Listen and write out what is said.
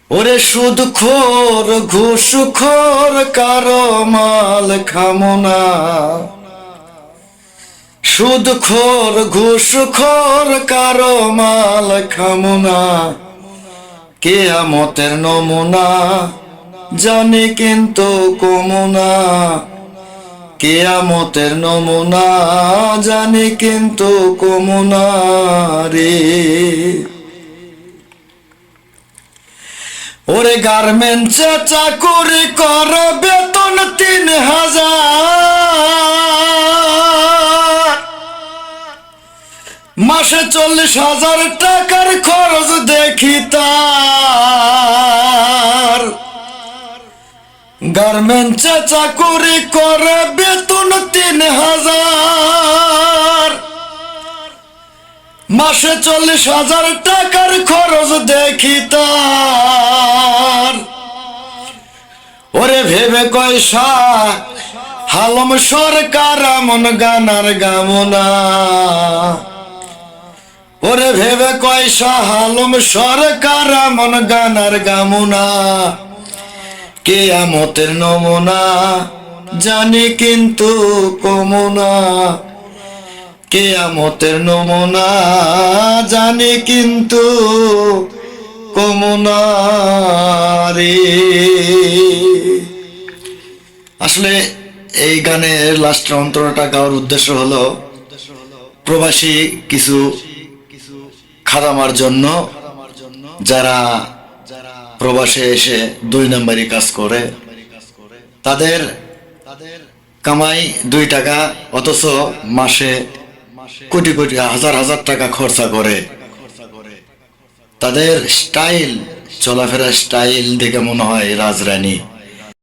ওরে সুদখোর ঘুষখোর কারো মাল খামোনা, সুদখোর ঘুষখোর কারো মাল খামোনা। কিয়ামতের নমুনা জানি কিন্তু কমুনা, কিয়ামতের নমুনা জানি কিন্তু কমুনা রে। ওরে গার্মেন্টসে চাকুরি কর বেতন ৩,০০০, মাসে ৪০,০০০ টাকার খরচ দেখি তার। গার্মেন্টসে চাকুরি করে বেতন ৩,০০০, মাসে ৪০,০০০ টাকার খরচ দেখি তার। ওরে ভেবে কয়সা হালম সরকার আমন গানার গামনা, ওরে ভেবে কয়সা হালম সরকার আমন গানার গামনা। কিয়ামতের নমুনা জানি কিন্তু কমুনা, কিয়ামতের নমুনা জানি কিন্তু কমুনা রে। আসলে এই গানের লাস্টের অন্তরটা গাওয়ার উদ্দেশ্য হলো প্রবাসী কিছু খাদামার জন্য, যারা প্রবাসে এসে ২ নম্বরই কাজ করে, তাদের কামাই ২ টাকা অথচ মাসে কোটি কোটি হাজার হাজার টাকা খরচা করে। তাদের স্টাইল, চলাফেরা স্টাইল দেখে মনে হয় রাজরানী।